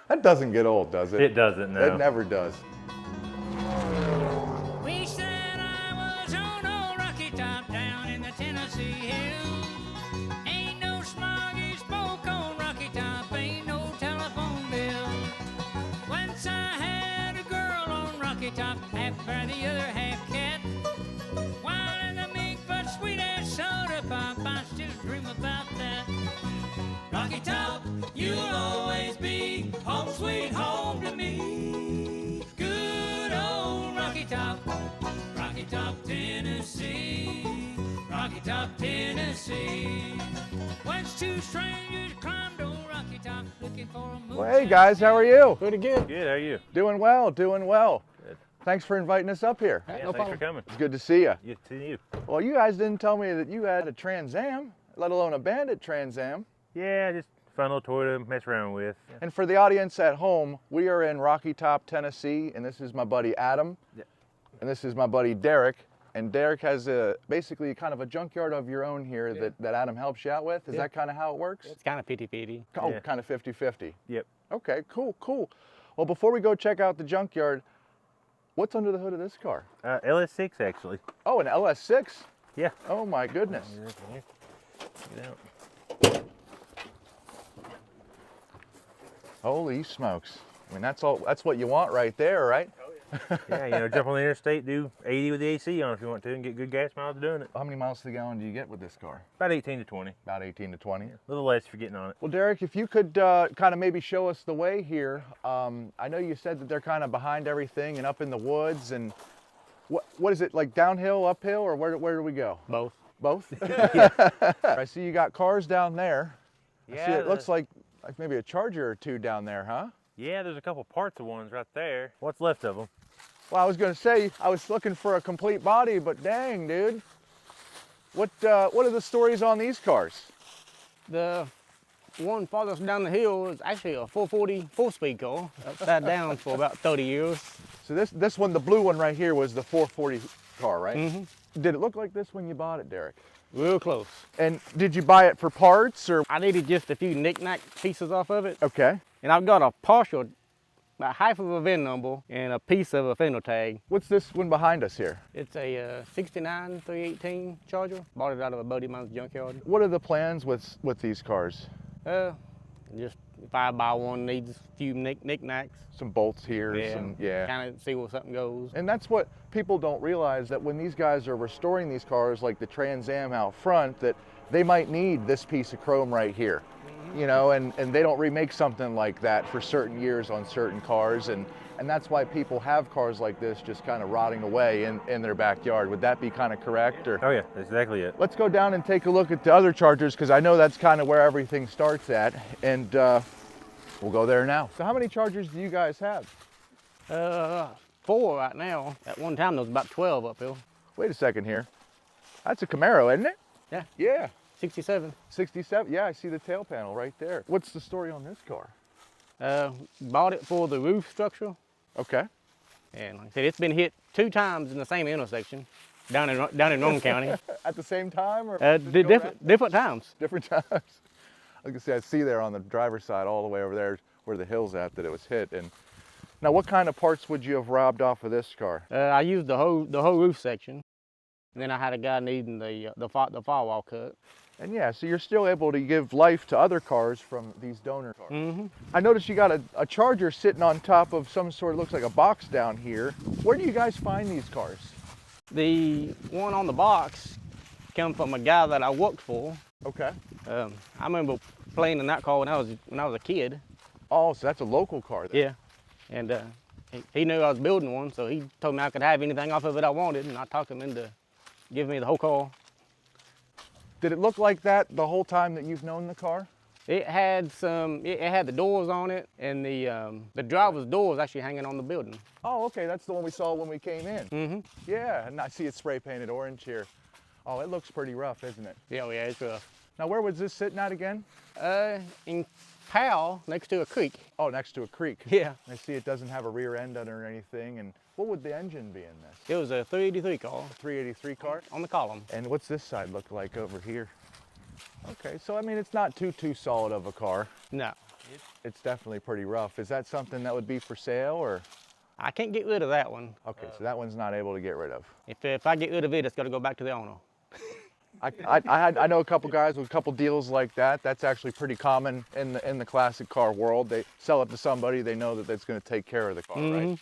That doesn't get old, does it? It doesn't, no. It never does. We said I was on a rocky top down in the Tennessee hills. Ain't no smoggy smoke on Rocky Top, ain't no telephone bill. Once I had a girl on Rocky Top, half bear, the other half cat. Wild in the mink, but sweet as soda pop, I still dream about that. Rocky Top, you'll always be home sweet home to me. Good old Rocky Top, Tennessee. Rocky Top, Tennessee. Once two strangers climbed old Rocky Top looking for a moon. Well, hey guys, how are you? Pretty good. Good, how are you? Doing well, doing well. Good. Thanks for inviting us up here. Yeah, no thanks problem. for coming. It's good to see you. You to you. Well, you guys didn't tell me that you had a Trans Am, let alone a Bandit Trans Am. Yeah, just fun little toy to mess around with. And for the audience at home, we are in Rocky Top, Tennessee, and this is my buddy Adam, and this is my buddy Derek. And Derek has basically kind of a junkyard of your own here that Adam helps you out with. Is that kind of how it works? It's kind of 50-50. Oh, Yeah. kind of 50-50. Yep. Okay, cool. Well, before we go check out the junkyard, what's under the hood of this car? LS6 actually. Oh, an LS6? Yeah. Oh my goodness. Get out. Holy smokes. I mean, that's what you want right there, right? Yeah, you know, jump on the interstate, do 80 with the AC on if you want to, and get good gas miles doing it. How many miles to the gallon do you get with this car? About 18 to 20. About 18 to 20. A little less if you're getting on it. Well, Derek, if you could kind of maybe show us the way here. I know you said that they're kind of behind everything and up in the woods. And what is it, like downhill, uphill, or where do we go? Both. Both? I see you got cars down there. I see it looks like maybe a Charger or two down there, huh? Yeah, there's a couple parts of ones right there. What's left of them? Well, I was going to say, I was looking for a complete body, but dang, dude. What are the stories on these cars? The one farthest down the hill is actually a 440 4-speed car, upside down for about 30 years. So this one, the blue one right here, was the 440 car, right? Mm-hmm. Did it look like this when you bought it, Derek? Real close. And did you buy it for parts or? I needed just a few knick-knack pieces off of it. Okay. And I've got a partial, about half of a VIN number and a piece of a fender tag. What's this one behind us here? It's a 69 318 Charger. Bought it out of a buddy of mine's junkyard. What are the plans with these cars? Just if I buy one, needs a few knick-knacks. Some bolts here, Yeah. Kind of see where something goes. And that's what people don't realize, that when these guys are restoring these cars like the Trans Am out front, that they might need this piece of chrome right here. You know, and they don't remake something like that for certain years on certain cars, and that's why people have cars like this just kind of rotting away in their backyard. Would that be kind of correct? Or? Oh yeah, that's exactly it. Let's go down and take a look at the other Chargers, because I know that's kind of where everything starts at, and we'll go there now. So how many Chargers do you guys have? 4 right now. At one time there was about 12 uphill. Wait a second here. That's a Camaro, isn't it? Yeah. Yeah. 67. 67, yeah, I see the tail panel right there. What's the story on this car? Bought it for the roof structure. Okay. And like I said, it's been hit 2 times in the same intersection down in Roane County. At the same time? Or Different times. Different times. I was gonna say, I see there on the driver's side all the way over there where the hill's at that it was hit. And now what kind of parts would you have robbed off of this car? I used the whole roof section. And then I had a guy needing the firewall cut. And yeah, so you're still able to give life to other cars from these donor cars. Mm-hmm. I noticed you got a Charger sitting on top of some sort, looks like a box down here. Where do you guys find these cars? The one on the box came from a guy that I worked for. Okay. I remember playing in that car when I was a kid. Oh, so that's a local car then. Yeah. And he knew I was building one, so he told me I could have anything off of it I wanted, and I talked him into giving me the whole car. Did it look like that the whole time that you've known the car? It had the doors on it, and the driver's door was actually hanging on the building. Oh, okay, that's the one we saw when we came in. Mm-hmm. Yeah, and I see it spray painted orange here. Oh, it looks pretty rough, isn't it? Yeah, it's rough. Now, where was this sitting at again? In Powell, next to a creek. Oh, next to a creek. Yeah. I see it doesn't have a rear end under or anything. And what would the engine be in this? It was a 383 car. 383 car? On the column. And what's this side look like over here? Okay, so I mean, it's not too solid of a car. No. It's definitely pretty rough. Is that something that would be for sale, or? I can't get rid of that one. Okay, so that one's not able to get rid of. If I get rid of it, it's got to go back to the owner. I know a couple guys with a couple deals like that. That's actually pretty common in the classic car world. They sell it to somebody, they know that it's going to take care of the car, right?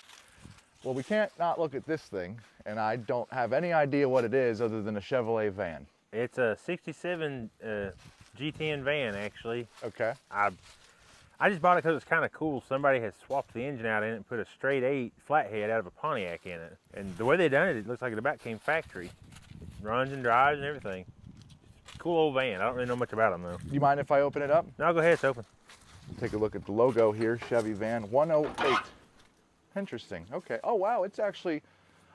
Well, we can't not look at this thing, and I don't have any idea what it is other than a Chevrolet van. It's a 67 G10 van, actually. Okay. I just bought it because it's kind of cool. Somebody has swapped the engine out in it and put a straight 8 flathead out of a Pontiac in it. And the way they done it, it looks like it about came factory. Runs and drives and everything. Cool old van. I don't really know much about them though. Do you mind if I open it up? No, go ahead, it's open. Take a look at the logo here, Chevy van 108. Interesting, okay. Oh wow, it's actually, I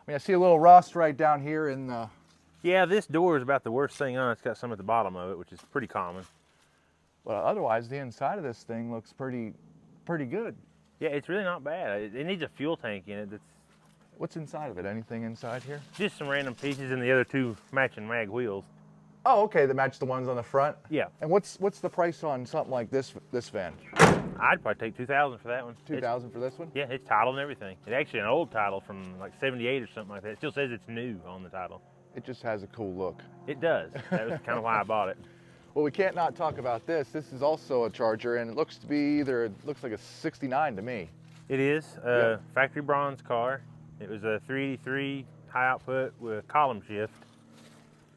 mean, I see a little rust right down here in the... Yeah, this door is about the worst thing on it. It's got some at the bottom of it, which is pretty common. Well, otherwise the inside of this thing looks pretty good. Yeah, it's really not bad. It needs a fuel tank in it. That's What's inside of it? Anything inside here? just some random pieces and the other 2 matching mag wheels. Oh, okay, that match the ones on the front? Yeah. And what's the price on something like this van? I'd probably take $2,000 for that one. 2,000 for this one? Yeah, it's titled and everything. It's actually an old title from like 78 or something like that. It still says it's new on the title. It just has a cool look. It does. That was kind of why I bought it. Well, we can't not talk about this. This is also a Charger, and it looks to be it looks like a 69 to me. It is a factory bronze car. It was a 383 high output with column shift.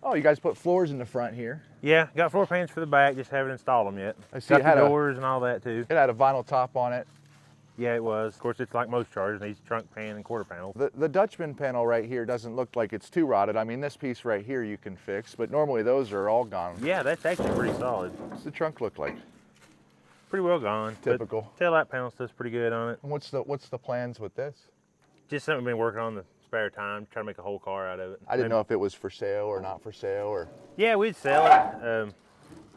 Oh, you guys put floors in the front here. Yeah, got floor pans for the back, just haven't installed them yet. I see got it had the doors and all that too. It had a vinyl top on it. Yeah, it was. Of course, it's like most Chargers, these trunk pan and quarter panels. The Dutchman panel right here doesn't look like it's too rotted. I mean, this piece right here you can fix, but normally those are all gone. Yeah, that's actually pretty solid. What's the trunk look like? Pretty well gone. but Typical. Tail light panel stuff's pretty good on it. And what's the plans with this? Just something we've been working on the spare time, trying to make a whole car out of it. I didn't know if it was for sale or not for sale, or... Yeah, we'd sell it.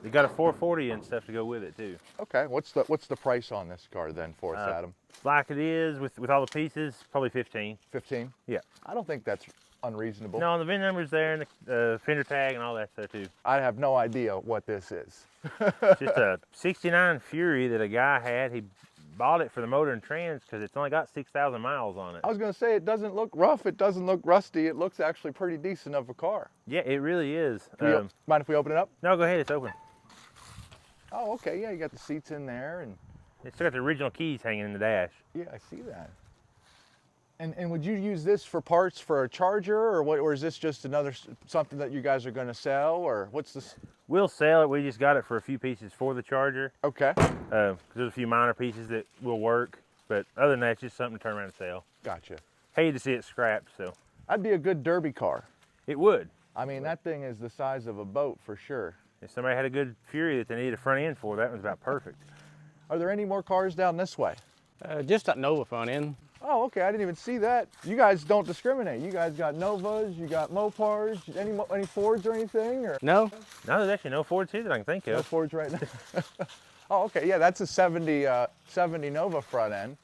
We got a 440 and stuff to go with it too. Okay, what's the price on this car then for us, Adam? Like it is with all the pieces, probably 15. 15? Yeah. I don't think that's unreasonable. No, the VIN number's there and the fender tag and all that stuff too. I have no idea what this is. It's just a 69 Fury that a guy had. He bought it for the motor and trans because it's only got 6,000 miles on it. I was gonna say, it doesn't look rough, it doesn't look rusty, it looks actually pretty decent of a car. Yeah, it really is. Mind if we open it up? No, go ahead, it's open. Oh, okay, yeah, you got the seats in there, and It's still got the original keys hanging in the dash. yeah, I see that. And would you use this for parts for a Charger, or what? Or is this just another something that you guys are gonna sell, or what's this? We'll sell it. We just got it for a few pieces for the Charger. Okay, There's a few minor pieces that will work, but other than that, it's just something to turn around and sell. gotcha. Hate to see it scrapped, so That'd be a good derby car. it would. I mean, that thing is the size of a boat for sure. If somebody had a good Fury that they needed a front end for, that one's about perfect. Are there any more cars down this way? Just that Nova front end. Oh, okay, I didn't even see that. You guys don't discriminate. You guys got Novas, you got Mopars, any Fords or anything, or? No? No, there's actually no Fords here that I can think No of. Fords right now. Oh, okay, yeah, that's a 70 Nova front end.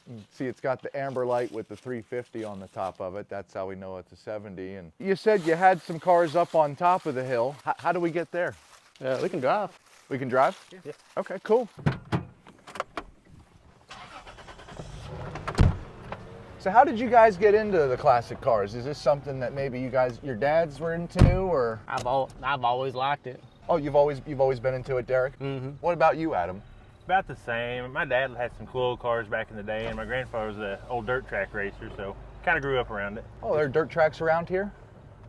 You can see it's got the amber light with the 350 on the top of it. That's how we know it's a 70. And you said you had some cars up on top of the hill. How do we get there? We can drive. We can drive? Yeah. Okay, cool. So how did you guys get into the classic cars? Is this something that maybe your dads were into, or? I've always liked it. Oh, you've always been into it, Derek? Mm-hmm. What about you, Adam? About the same. My dad had some cool old cars back in the day, and my grandfather was an old dirt track racer, so kind of grew up around it. Oh, there are dirt tracks around here?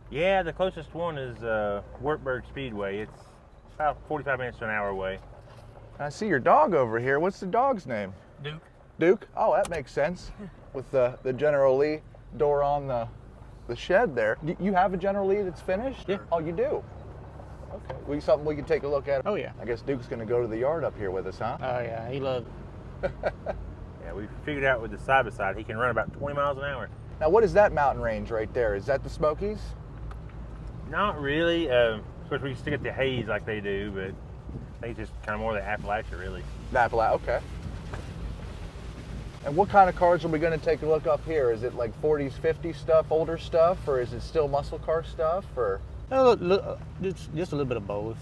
Yeah, the closest one is Wartburg Speedway. It's about 45 minutes to an hour away. I see your dog over here. What's the dog's name? Duke. Duke? Oh, that makes sense. With the General Lee door on the shed there. Do you have a General Lee that's finished? Yeah. Oh, you do? Okay. Something we can take a look at. Oh, yeah. I guess Duke's going to go to the yard up here with us, huh? Oh, yeah, he loves it. Yeah, we figured out with the side-by-side, he can run about 20 miles an hour. Now, what is that mountain range right there? Is that the Smokies? Not really. Of course, we can stick it to haze like they do, but I think it's just kind of more the Appalachia, really. The Appalachia, okay. And what kind of cars are we going to take a look up here? Is it like 40s, 50s stuff, older stuff, or is it still muscle car stuff, or? Just a little bit of both.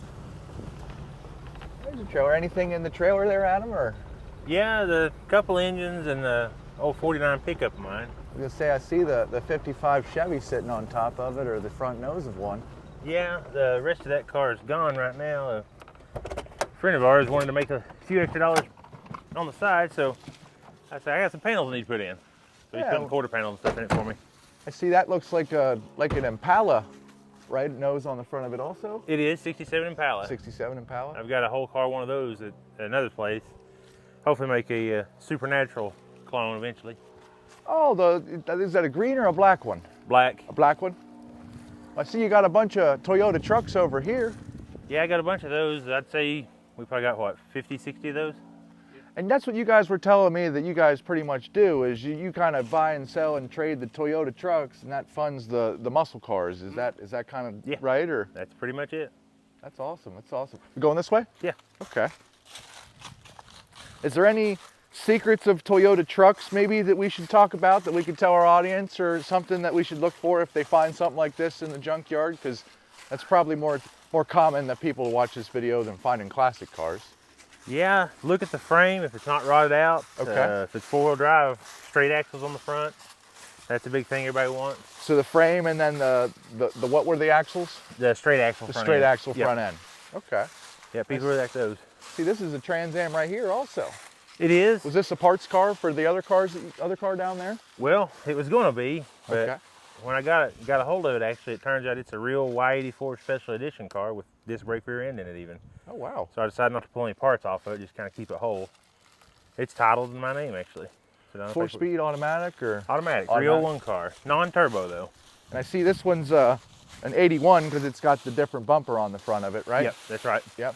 There's a trailer. Anything in the trailer there, Adam? Or Yeah, the couple engines and the old 49 pickup of mine. I was gonna say I see the 55 Chevy sitting on top of it, or the front nose of one. Yeah, the rest of that car is gone right now. A friend of ours wanted to make a few extra dollars on the side, so I said, I got some panels I need to put in. So he's Yeah. putting quarter panels and stuff in it for me. I see that looks like an Impala, right? Nose on the front of it also. It is 67 Impala. 67 Impala. I've got a whole car, one of those at another place. Hopefully make a supernatural clone eventually. Oh, is that a green or a black one? Black. A black one. I see you got a bunch of Toyota trucks over here. Yeah, I got a bunch of those. I'd say we probably got, what, 50, 60 of those? And that's what you guys were telling me that you guys pretty much do, is you kind of buy and sell and trade the Toyota trucks, and that funds the muscle cars. Is that kind of Yeah. right? Or That's pretty much it. that's awesome. That's awesome. We going this way? Yeah. Okay. Is there any secrets of Toyota trucks maybe that we should talk about, that we could tell our audience, or something that we should look for if they find something like this in the junkyard? Because that's probably more common that people watch this video than finding classic cars. Yeah, look at the frame if it's not rotted out. Okay. If it's four-wheel drive, straight axles on the front. That's a big thing everybody wants. So the frame, and then the what were the axles? The straight axle The front straight end. axle Yep. front end. Okay. Yeah, people really like those. See, this is a Trans Am right here also. It is. Was this a parts car for the other car down there? Well, it was going to be, but Okay. when I got a hold of it, actually, it turns out it's a real Y84 special edition car with disc brake rear end in it even. Oh, wow. So I decided not to pull any parts off of it, just kind of keep it whole. It's titled in my name, actually. So I don't think- 4-speed automatic or? Automatic, Automatic. 301 car. Non-turbo, though. And I see this one's an 81 because it's got the different bumper on the front of it, right? Yep, that's right. Yep.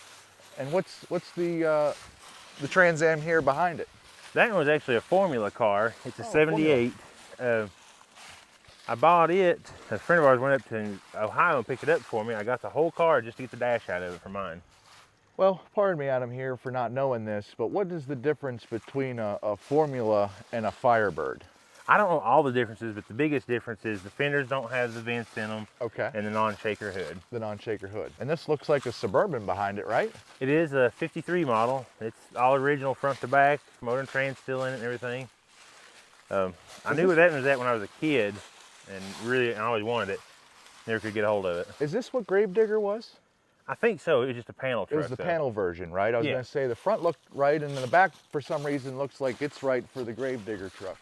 And what's the Trans Am here behind it? That one was actually a Formula car. It's a Oh, 78. I bought it. A friend of ours went up to Ohio and picked it up for me. I got the whole car just to get the dash out of it for mine. Well, pardon me, Adam, here for not knowing this, but what is the difference between a Formula and a Firebird? I don't know all the differences, but the biggest difference is the fenders don't have the vents in them Okay. and the non-shaker hood. The non-shaker hood. And this looks like a Suburban behind it, right? It is a 53 model. It's all original front to back, motor and trans still in it and everything. I knew where that was at when I was a kid, and really I always wanted it. Never could get a hold of it. Is this what Gravedigger was? I think so. It was just a panel It truck. was the though. panel version, right? I was Yeah. going to say the front looked right, and then the back, for some reason, looks like it's right for the Gravedigger truck.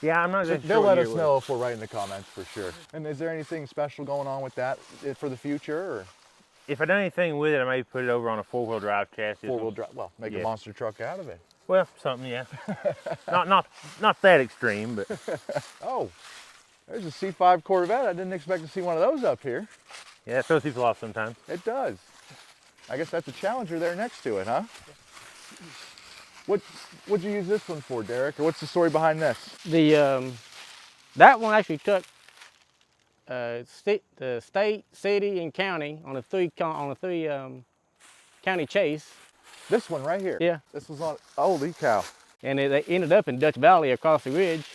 Yeah, I'm not So exactly they'll sure. let what us year it know was. if we're right in the comments for sure. And is there anything special going on with that for the future, or If I done anything with it, I may put it over on a four-wheel drive chassis. four-wheel drive? Well, make a Yeah. monster truck out of it. Well, something, yeah. not that extreme, but Oh, there's a C5 Corvette. I didn't expect to see one of those up here. yeah, it throws people off sometimes. It does. I guess that's a Challenger there next to it, huh? What'd you use this one for, Derek? Or what's the story behind this? The that one actually took the state, city, and county on a three county chase, This one right here. Yeah. This was on. Holy cow! and they ended up in Dutch Valley across the ridge.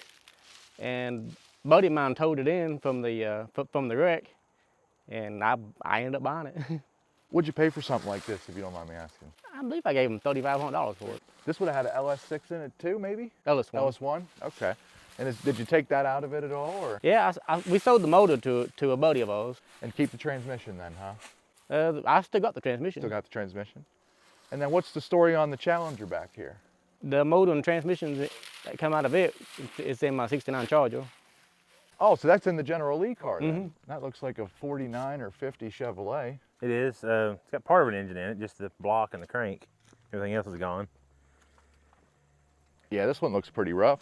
And buddy of mine towed it in from the wreck, and I ended up buying it. What'd you pay for something like this, if you don't mind me asking? I believe I gave him $3,500 for it. This would have had an LS6 in it too, maybe? LS1. LS1? Okay. And did you take that out of it at all, or? Yeah, we sold the motor to a buddy of ours. And keep the transmission then, huh? I still got the transmission. Still got the transmission. And then what's the story on the Challenger back here? The motor and transmissions that come out of it is in my '69 Charger. Oh, so that's in the General Lee car then. That looks like a 49 or 50 Chevrolet. It is. It's got part of an engine in it, just the block and the crank. Everything else is gone. Yeah, this one looks pretty rough.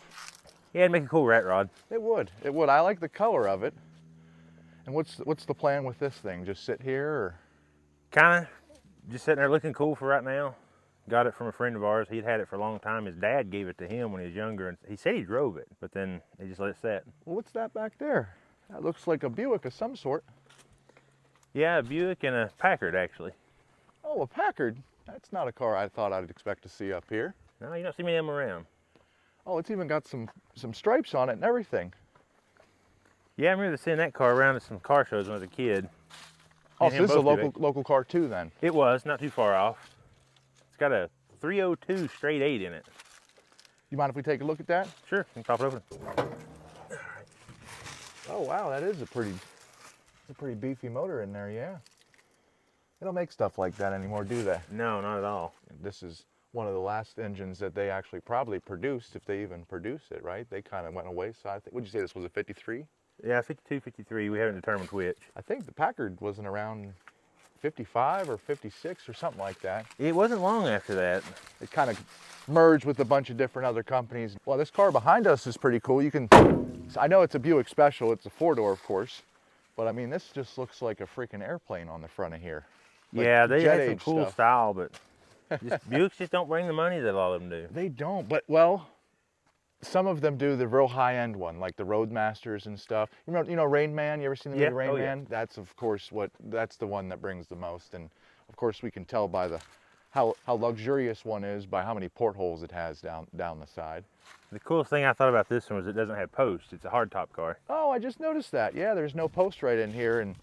Yeah, it'd make a cool rat rod. It would. It would. I like the color of it. And what's the plan with this thing? Just sit here, or? Kind of just sitting there looking cool for right now. Got it from a friend of ours. He'd had it for a long time. His dad gave it to him when he was younger, and he said he drove it, but then he just let it sit. Well, what's that back there? That looks like a Buick of some sort. Yeah, a Buick and a Packard, actually. Oh, a Packard. That's not a car I thought I'd expect to see up here. No, you don't see many of them around. Oh, it's even got some stripes on it and everything. Yeah, I remember seeing that car around at some car shows when I was a kid. Oh, Me so and this is a him both do local car too then? It was, not too far off. got a 302 straight 8 in it. You mind if we take a look at that? Sure, you can pop it open. Oh wow, that is a pretty beefy motor in there, yeah. They don't make stuff like that anymore, do they? No, not at all. This is one of the last engines that they actually probably produced, if they even produce it, right? They kind of went away. So I think, would you say this was a 53? Yeah, 52, 53. We haven't determined which. I think the Packard wasn't around 55 or 56 or something like that. It wasn't long after that. It kind of merged with a bunch of different other companies. Well, this car behind us is pretty cool. You can, I know it's a Buick Special. It's a 4-door, of course. But I mean, this just looks like a freaking airplane on the front of here. Like yeah, they jet had some age cool stuff. style, but Buicks just don't bring the money that a lot of them do. They don't, but well, some of them do the real high-end one, like the Roadmasters and stuff. You know Rain Man? You ever seen the movie Rain Man? That's of course that's the one that brings the most, and of course we can tell by the how luxurious one is by how many portholes it has down the side. The coolest thing I thought about this one was it doesn't have posts. It's a hardtop car. Oh, I just noticed that. Yeah, there's no post right in here, and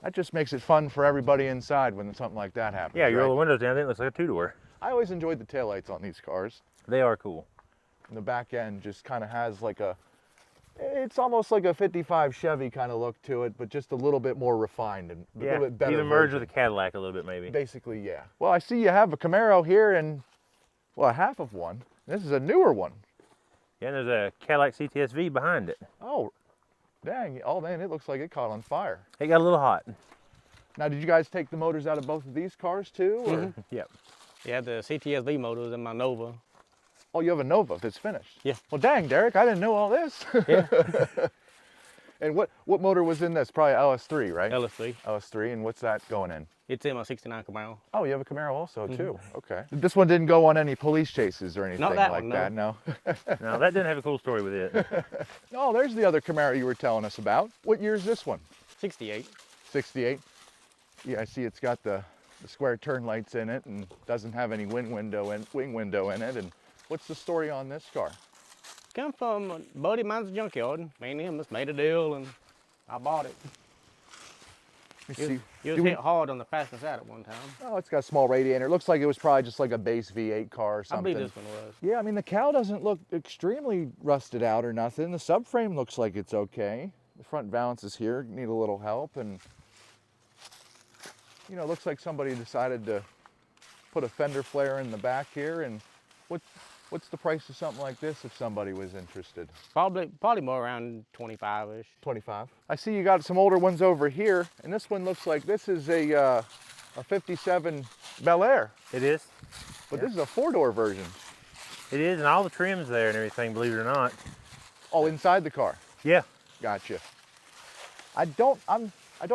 that just makes it fun for everybody inside when something like that happens. Yeah, you right? roll the windows down, it looks like a 2-door. I always enjoyed the taillights on these cars. They are cool. And the back end just kind of has like it's almost like a 55 Chevy kind of look to it, but just a little bit more refined and a little bit better. Even merged with a Cadillac a little bit maybe. Basically, yeah. Well, I see you have a Camaro here and, well, half of one. This is a newer one. Yeah, and there's a Cadillac CTS-V behind it. Oh, dang. Oh, man, it looks like it caught on fire. It got a little hot. Now, did you guys take the motors out of both of these cars too? Or? Yep. Yeah, the CTS-V motors in my Nova. Oh, you have a Nova that's finished? Yeah. Well, dang, Derek, I didn't know all this. Yeah. And what motor was in this? Probably LS3, right? LS3. LS3, and what's that going in? It's in my 69 Camaro. Oh, you have a Camaro also, too. Okay. This one didn't go on any police chases or anything that like one, that, no? No, that didn't have a cool story with it. Oh, there's the other Camaro you were telling us about. What year is this one? 68. 68? Yeah, I see it's got the square turn lights in it and doesn't have any wing window in it. And what's the story on this car? Come from a buddy of mine's Junkyard. Me and him just made a deal and I bought it. Let me see. You was hit hard on the passenger side at one time. Oh, it's got a small radiator. It looks like it was probably just like a base V8 car or I something. believe this one was. Yeah, I mean, the cowl doesn't look extremely rusted out or nothing. The subframe looks like it's okay. The front valances here need a little help, and you know, it looks like somebody decided to put a fender flare in the back here. And what's the price of something like this if somebody was interested? Probably more around 25-ish. 25. I see you got some older ones over here, and this one looks like this is a 57 Bel Air, It is. but this is a 4-door version. It is, and all the trim's there and everything, believe it or not. Oh, inside the car. Yeah. Gotcha. I don't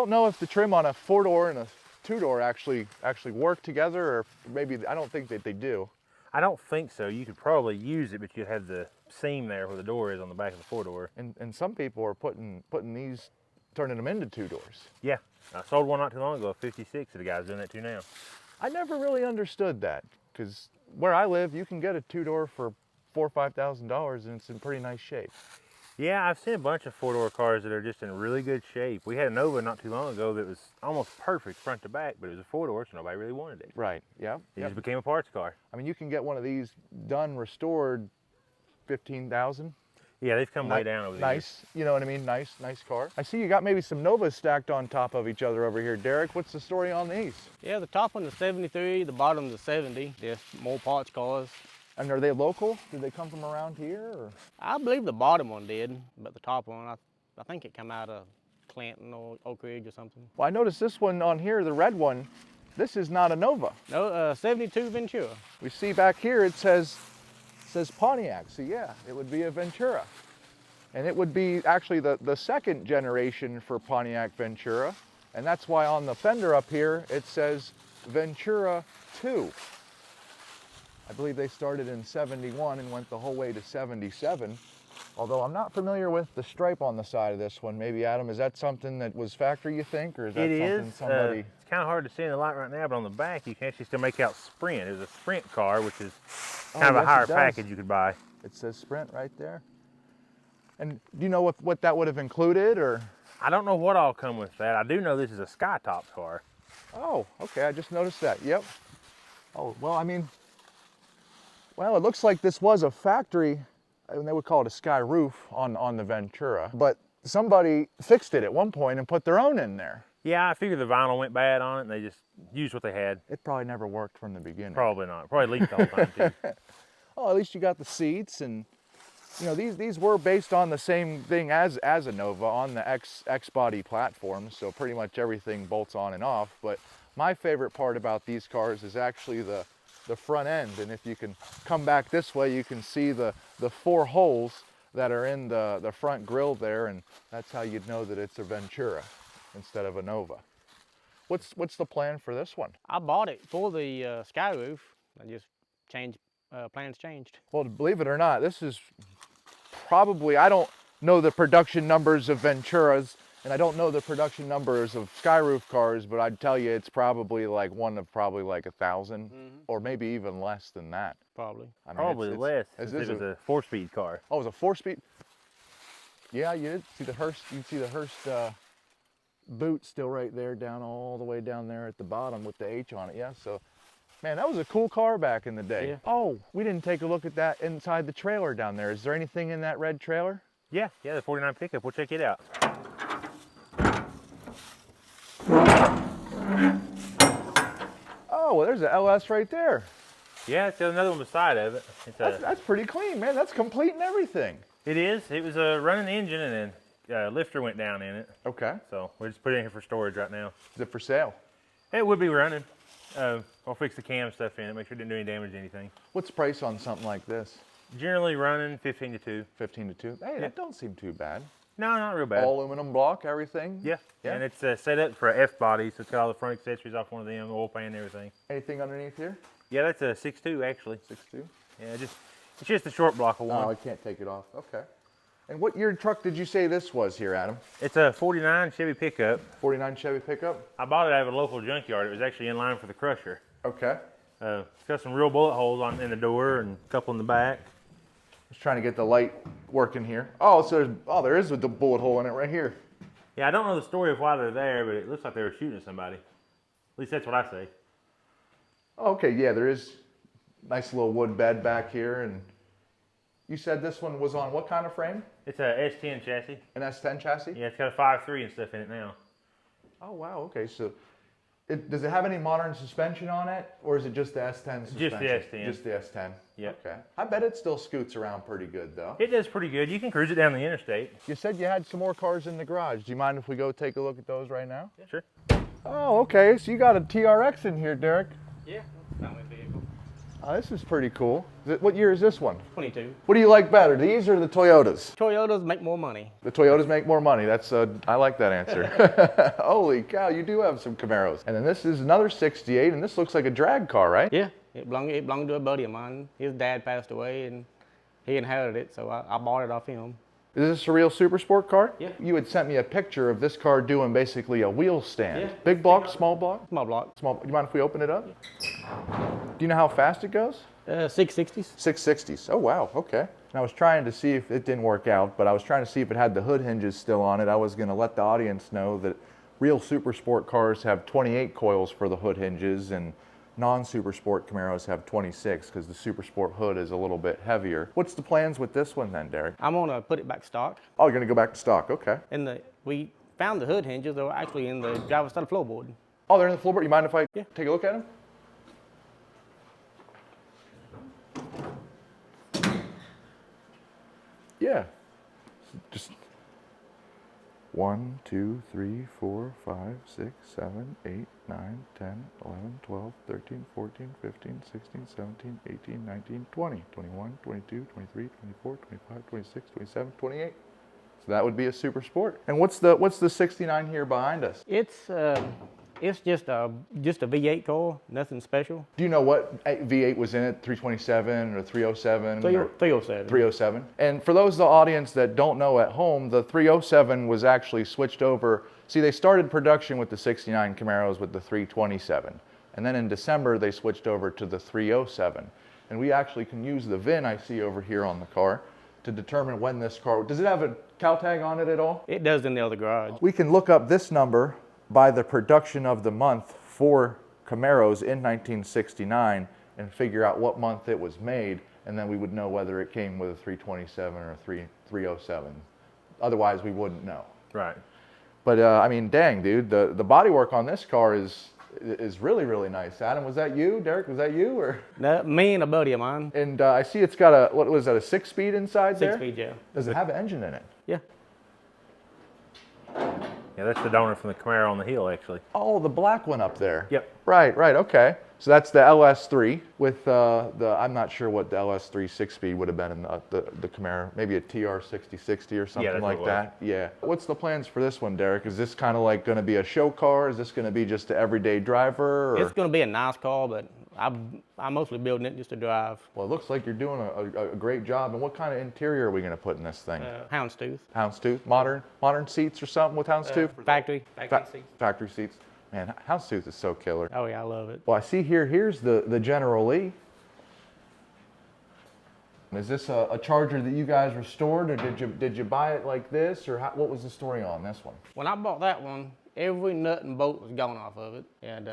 know if the trim on a 4-door and a 2-door actually work together, or maybe I don't think that they do. I don't think so. You could probably use it, but you'd have the seam there where the door is on the back of the 4-door. And some people are putting these, turning them into 2-doors. Yeah. I sold one not too long ago, a 56, and the guy's doing that too now. I never really understood that, because where I live, you can get a 2-door for $4,000 or $5,000, and it's in pretty nice shape. Yeah, I've seen a bunch of 4-door cars that are just in really good shape. We had a Nova not too long ago that was almost perfect front to back, but it was a 4-door, so nobody really wanted it. Right. Yeah. It just became a parts car. I mean, you can get one of these done, restored, 15,000. Yeah, they've come way down over the years. Nice. You know what I mean? Nice car. I see you got maybe some Novas stacked on top of each other over here, Derek. What's the story on these? Yeah, the top one's a 73, the bottom's a 70. They're more parts cars. And are they local? Did they come from around here? Or? I believe the bottom one did, but the top one, I think it come out of Clanton or Oak Ridge or something. Well, I noticed this one on here, the red one, this is not a Nova. No, 72 Ventura. We see back here it says Pontiac, so yeah, it would be a Ventura. And it would be actually the second generation for Pontiac Ventura, and that's why on the fender up here it says Ventura 2. I believe they started in 71 and went the whole way to 77. Although I'm not familiar with the stripe on the side of this one. Maybe, Adam, is that something that was factory, you think? Or is that something somebody... It's kind of hard to see in the light right now, but on the back you can actually still make out Sprint. It was a Sprint car, which is kind of a higher package you could buy. It says Sprint right there. And do you know what that would have included, or? I don't know what all come with that. I do know this is a Skytop car. Oh, okay, I just noticed that, yep. Oh, well, I mean, well, it looks like this was a factory, and they would call it a sky roof on the Ventura, but somebody fixed it at one point and put their own in there. Yeah, I figured the vinyl went bad on it and they just used what they had. It probably never worked from the beginning. Probably not. Probably leaked all the time too. Oh, at least you got the seats, and you know, these were based on the same thing as a Nova on the X body platform, so pretty much everything bolts on and off. But my favorite part about these cars is actually the front end, and if you can come back this way, you can see the 4 holes that are in the front grille there, and that's how you'd know that it's a Ventura instead of a Nova. What's the plan for this one? I bought it for the sky roof. I just changed, plans changed. Well, believe it or not, this is probably, I don't know the production numbers of Venturas, and I don't know the production numbers of Skyroof cars, but I'd tell you it's probably like one of probably like 1,000, or maybe even less than that. Probably. I mean, Probably less, Is since this it was a 4-speed car. Oh, it was a 4-speed? Yeah, you did see the Hurst. You can see the Hurst boot still right there, down all the way down there at the bottom with the H on it. Yeah, so man, that was a cool car back in the day. Yeah. Oh, we didn't take a look at that inside the trailer down there. Is there anything in that red trailer? Yeah, the 49 pickup. We'll check it out. Oh, well, there's an LS right there. Yeah, it's another one beside of it. It's That's pretty clean, man. That's complete and everything. It is. It was running the engine, and then lifter went down in it. Okay. So we're just putting it in here for storage right now. Is it for sale? It would be running. I'll fix the cam stuff in it, make sure it didn't do any damage to anything. What's the price on something like this? Generally running 15 to 2. 15 to 2. Hey, Yeah. that don't seem too bad. No, not real bad. All aluminum block, everything? Yeah. Yeah. And it's set up for a F body, so it's got all the front accessories off one of them, oil pan and everything. Anything underneath here? Yeah, that's a 6.2 actually. 6.2? Yeah, it's just a short block of one. Oh, I can't take it off. Okay. And what year truck did you say this was here, Adam? It's a 49 Chevy pickup. 49 Chevy pickup? I bought it out of a local junkyard. It was actually in line for the crusher. Okay. It's got some real bullet holes in the door and a couple in the back. Just trying to get the light working here. Oh, so there is a bullet hole in it right here. Yeah, I don't know the story of why they're there, but it looks like they were shooting at somebody. At least that's what I say. Oh, okay, yeah, there is nice little wood bed back here, and you said this one was on what kind of frame? It's a S10 chassis. An S10 chassis? Yeah, it's got a 5.3 and stuff in it now. Oh, wow, okay, so does it have any modern suspension on it, or is it just the S10 suspension? Just the S10. Just the S10? Yep. Okay. I bet it still scoots around pretty good, though. It does pretty good. You can cruise it down the interstate. You said you had some more cars in the garage. Do you mind if we go take a look at those right now? Yeah, sure. Oh, okay, so you got a TRX in here, Derek. Yeah, family vehicle. Oh, this is pretty cool. What year is this one? 22. What do you like better, these or the Toyotas? Toyotas make more money. The Toyotas make more money. I like that answer. Holy cow, you do have some Camaros. And then this is another 68, and this looks like a drag car, right? Yeah, it belonged to a buddy of mine. His dad passed away, and he inherited it, so I bought it off him. Is this a real super sport car? Yeah. You had sent me a picture of this car doing basically a wheel stand. Yeah. Big block, small block? Small block. Small. Do you mind if we open it up? Do you know how fast it goes? 660s. 660s. Oh, wow. Okay. And I was trying to see if it didn't work out, but I was trying to see if it had the hood hinges still on it. I was going to let the audience know that real super sport cars have 28 coils for the hood hinges, and non-super sport Camaros have 26 because the super sport hood is a little bit heavier. What's the plans with this one then, Derek? I'm gonna put it back stock. Oh, you're going to go back to stock. Okay. And we found the hood hinges. They were actually in the driver's side floorboard. Oh, they're in the floorboard. You mind if I Yeah. take a look at them? Yeah. Just 1, 2, 3, 4, 5, 6, 7, 8, 9, 10, 11, 12, 13, 14, 15, 16, 17, 18, 19, 20, 21, 22, 23, 24, 25, 26, 27, 28. So that would be a super sport. And what's the 69 here behind us? It's just a V8 car, nothing special. Do you know what V8 was in it? 327 or 307? 307. 307. And for those of the audience that don't know at home, the 307 was actually switched over. See, they started production with the 69 Camaros with the 327. And then in December, they switched over to the 307. And we actually can use the VIN I see over here on the car to determine when this car, does it have a cow tag on it at all? It does in the other garage. We can look up this number by the production of the month for Camaros in 1969 and figure out what month it was made, and then we would know whether it came with a 327 or a 307. Otherwise, we wouldn't know. Right. But I mean, dang, dude, the bodywork on this car is really, really nice. Adam, was that you? Derek, was that you? Or? No, me and a buddy of mine. And I see it's got a, what was that, a 6-speed inside there? 6-speed, yeah. Does it have an engine in it? Yeah. Yeah, that's the donor from the Camaro on the hill, actually. Oh, the black one up there. Yep. Right, okay. So that's the LS3 with I'm not sure what the LS3 6-speed would have been in the Camaro. Maybe a TR 6060 or something like that. Yeah. What's the plans for this one, Derek? Is this kind of like going to be a show car? Is this going to be just an everyday driver? Or? It's going to be a nice car, but I'm mostly building it just to drive. Well, it looks like you're doing a great job. And what kind of interior are we going to put in this thing? Houndstooth. Houndstooth? Modern seats or something with houndstooth? Factory seats. Factory seats. Man, houndstooth is so killer. Oh yeah, I love it. Well, I see here's the General Lee. Is this a Charger that you guys restored, or did you buy it like this, or what was the story on this one? When I bought that one, every nut and bolt was gone off of it, and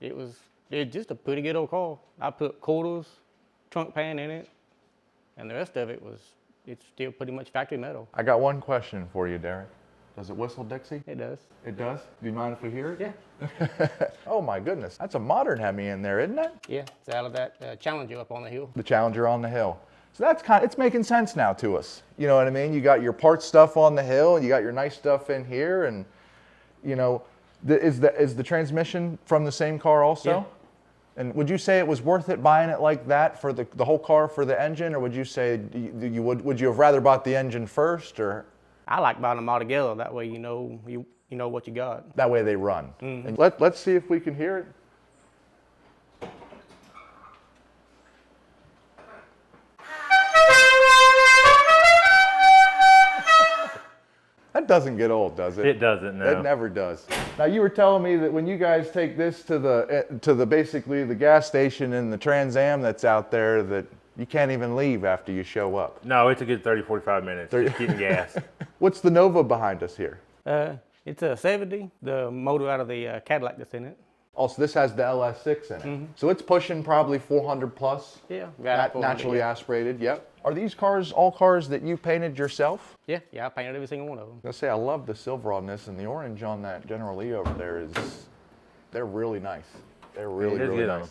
it's just a pretty good old car. I put quarters, trunk pan in it, and the rest of it's still pretty much factory metal. I got one question for you, Derek. Does it whistle, Dixie? It does. It does? Do you mind if we hear it? Yeah. Oh my goodness, that's a modern Hemi in there, isn't it? Yeah, it's out of that Challenger up on the hill. The Challenger on the hill. So that's it's making sense now to us. You know what I mean? You got your parts stuff on the hill, and you got your nice stuff in here, and you know, is the transmission from the same car also? Yeah. And would you say it was worth it buying it like that for the whole car for the engine, or would you say would you have rather bought the engine first, or? I like buying them all together. That way you know what you got. That way they run. Mm-hmm. And let's see if we can hear it. That doesn't get old, does it? It doesn't, no. It never does. Now you were telling me that when you guys take this to the basically the gas station and the Trans Am that's out there, that you can't even leave after you show up. No, it's a good 30, 45 minutes. Just getting gas. What's the Nova behind us here? It's a 70, the motor out of the Cadillac that's in it. Also, this has the LS6 in it. Mm-hmm. So it's pushing probably 400 plus. Yeah. Naturally aspirated, yep. Are these cars all cars that you painted yourself? Yeah, I painted every single one of them. I was gonna say, I love the silver on this, and the orange on that General Lee over there they're really nice. They're really nice.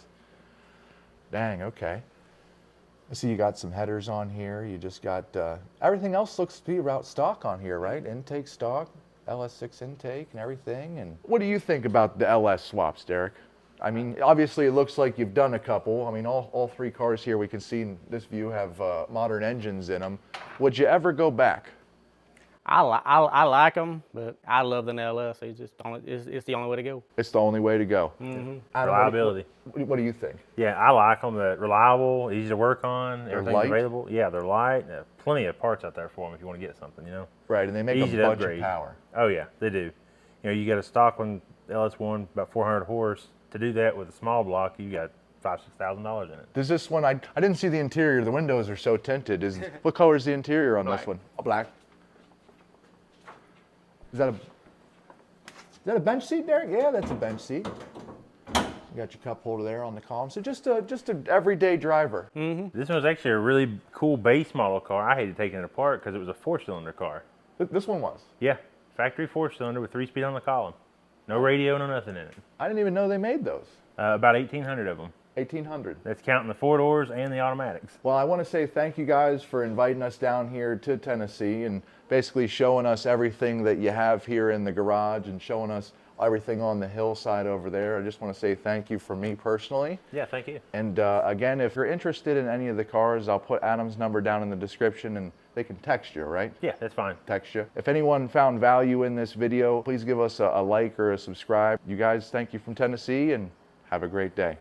Dang, okay. I see you got some headers on here. You just got, everything else looks to be about stock on here, right? Intake stock, LS6 intake and everything. And what do you think about the LS swaps, Derek? I mean, obviously it looks like you've done a couple. I mean, all three cars here we can see in this view have modern engines in them. Would you ever go back? I like them, but I love the LS. It's the only way to go. It's the only way to go. Mm-hmm. Adam, Reliability. What do you think? Yeah, I like them. They're reliable, easy to work on. Everything's light. available. Yeah, they're light. Plenty of parts out there for them if you want to get something, you know. Right, and they make Easy a to bunch upgrade. of power. Oh yeah, they do. You know, you got a stock one, LS1, about 400 horse. To do that with a small block, you got $5,000-$6,000 in it. Does this one? I didn't see the interior. The windows are so tinted. What color is the interior on this one? Oh, black. Is that a bench seat, Derek? Yeah, that's a bench seat. You got your cup holder there on the column. So just an everyday driver. Mm-hmm. This one's actually a really cool base model car. I hated taking it apart because it was a 4-cylinder car. This one was? Yeah, factory 4-cylinder with 3-speed on the column. No radio, no nothing in it. I didn't even know they made those. About 1,800 of them. 1,800. That's counting the 4-doors and the automatics. Well, I want to say thank you guys for inviting us down here to Tennessee and basically showing us everything that you have here in the garage and showing us everything on the hillside over there. I just want to say thank you for me personally. Yeah, thank you. And again, if you're interested in any of the cars, I'll put Adam's number down in the description and they can text you, right? Yeah, that's fine. Text you. If anyone found value in this video, please give us a like or a subscribe. You guys, thank you from Tennessee and have a great day.